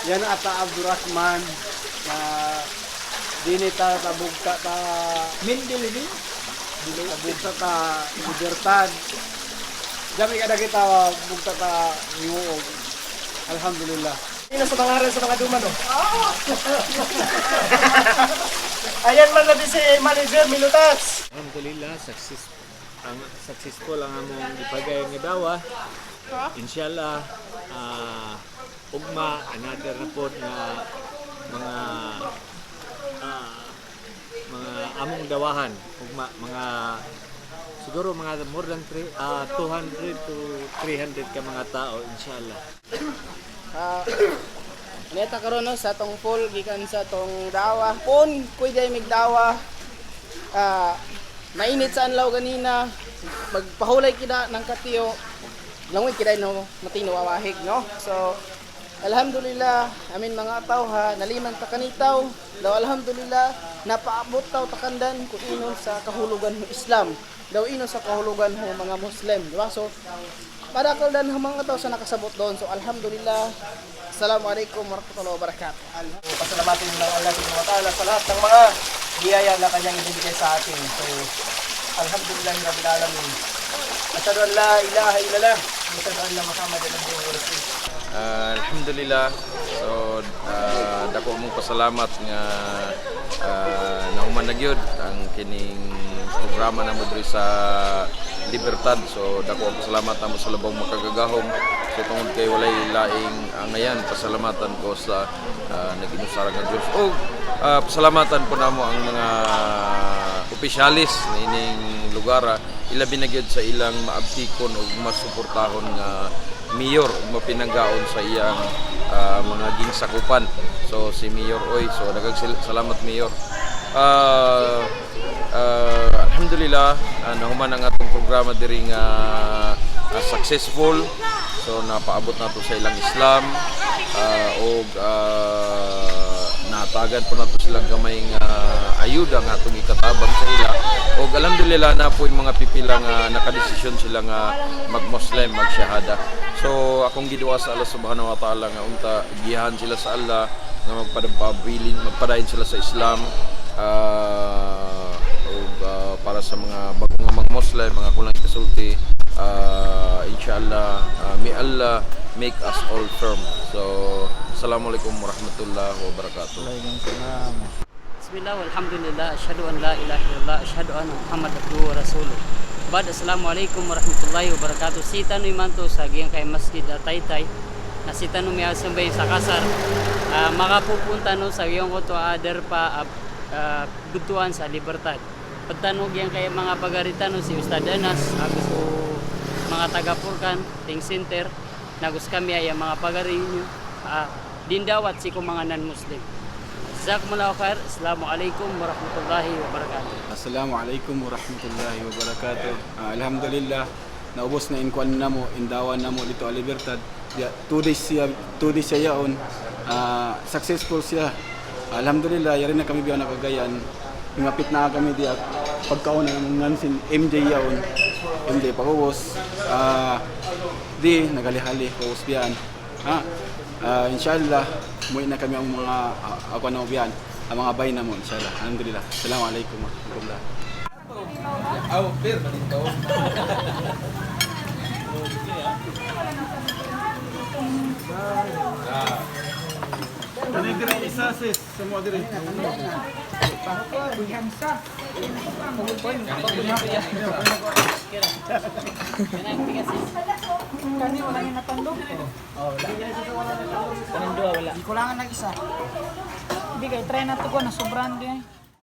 Yan ata Abdurrahman na dinita tabugta ta Mindili tabugta ta libertad. Dami kada kita bugta ta himuog. Alhamdulillah. Ina sa pangaran sa mga duman, no? Ayan man natin si Manager Milutas. Alhamdulillah, successful ang among ipagay nga dawa. Inshallah, ugma another na po na mga among dawahan, ugma mga siguro mga more than 200 to 300 ka mga tao, inshallah. Neta karon no sa tong full gikan sa tong dawa kun kuy day mig dawa mainit sa anlaw ganina magpahulay kita ng katiyo langoy kita no matino awahig no. So alhamdulillah amin mga ataw ha naliman ta kanitaw daw alhamdulillah napaabot taw takandan kun inon sa kahulugan ng Islam daw inon sa kahulugan ng mga Muslim, di ba? So padakal dan mga tao sa nakasabot doon. So alhamdulillah. Assalamualaikum warahmatullahi wabarakatuh. Pasalamatin ng Allah subhanahu wa ta'ala sa lahat ng mga biyaya na kanyang ibinigay sa atin. So alhamdulillah rabbil alamin. Asyhadu an la ilaha illallah wa asyhadu anna Muhammadan abduhu wa rasuluh. Alhamdulillah. So dako mong pasalamat nga nahuman na gyud ang kining programa namo diri sa Libertad. So dako ang pasalamat namo sa labang makagagahom. So tungod kay walay laing ngayon pasalamatan ko sa nag-inusara nga Dios. O pasalamatan po namo ang mga opisyalis na ining lugar. Ilabi na gyud sa ilang maabtikon o masuportahon nga mayor ug mapinanggaon sa iyang mga ginsakupan. So si Mayor Oy, so salamat Mayor. Alhamdulillah nahuman ang atong programa diri nga successful. So napaabot nato sa ilang Islam ug natagan po nato silang gamay nga ayuda nga atong ikatabang sa ila. Ug alhamdulillah na po yung mga pipila nga nakadesisyon sila nga mag-Muslim, mag-shahada. So akong giduwa sa Allah subhanahu wa ta'ala nga unta gihan sila sa Allah nga magpadayon sila sa Islam. Para sa mga bagong mga Muslim, mga kulang kasulti, inshallah may Allah make us all firm. So assalamualaikum warahmatullahi wabarakatuh. Bismillah walhamdulillah asyhadu an la ilaha illallah asyhadu anna Muhammadar abduhu wa rasuluh. Bad assalamualaikum warahmatullahi wabarakatuh. Sita no imanto sa giyang kay Masjid Taytay na sita no may asambay sa kasar makapupunta no sa giyang ko ader pa gutuan sa Libertad. Pagtanog yan kay mga pagaritan no si Ustad Anas agus ko mga taga-Purkan ting center nagus kami ay mga pagarinyo dindawat si ko mga non-Muslim. Jazakumullahu khair. Assalamualaikum warahmatullahi wabarakatuh. Assalamualaikum warahmatullahi wabarakatuh. Alhamdulillah naubos na inkuan namo indawan namo dito sa Libertad. 2 days siya yaon. Successful siya. Alhamdulillah yari na kami biya nakagayan. Ngapit na kami diya pagkaon ng nansin MJ yaon. MJ pagubos. Di nagalihali pagubos biyan. Inshallah muwi na kami ang mga ako na biyan. Ang mga bay na mo inshallah. Alhamdulillah. Assalamualaikum warahmatullahi. Ano yung dire isa sis? Semua dire. Kani wala yung natandog. Kanang duwa wala. Kulangan ng isa. Hindi kay try na to ko na sobrang din.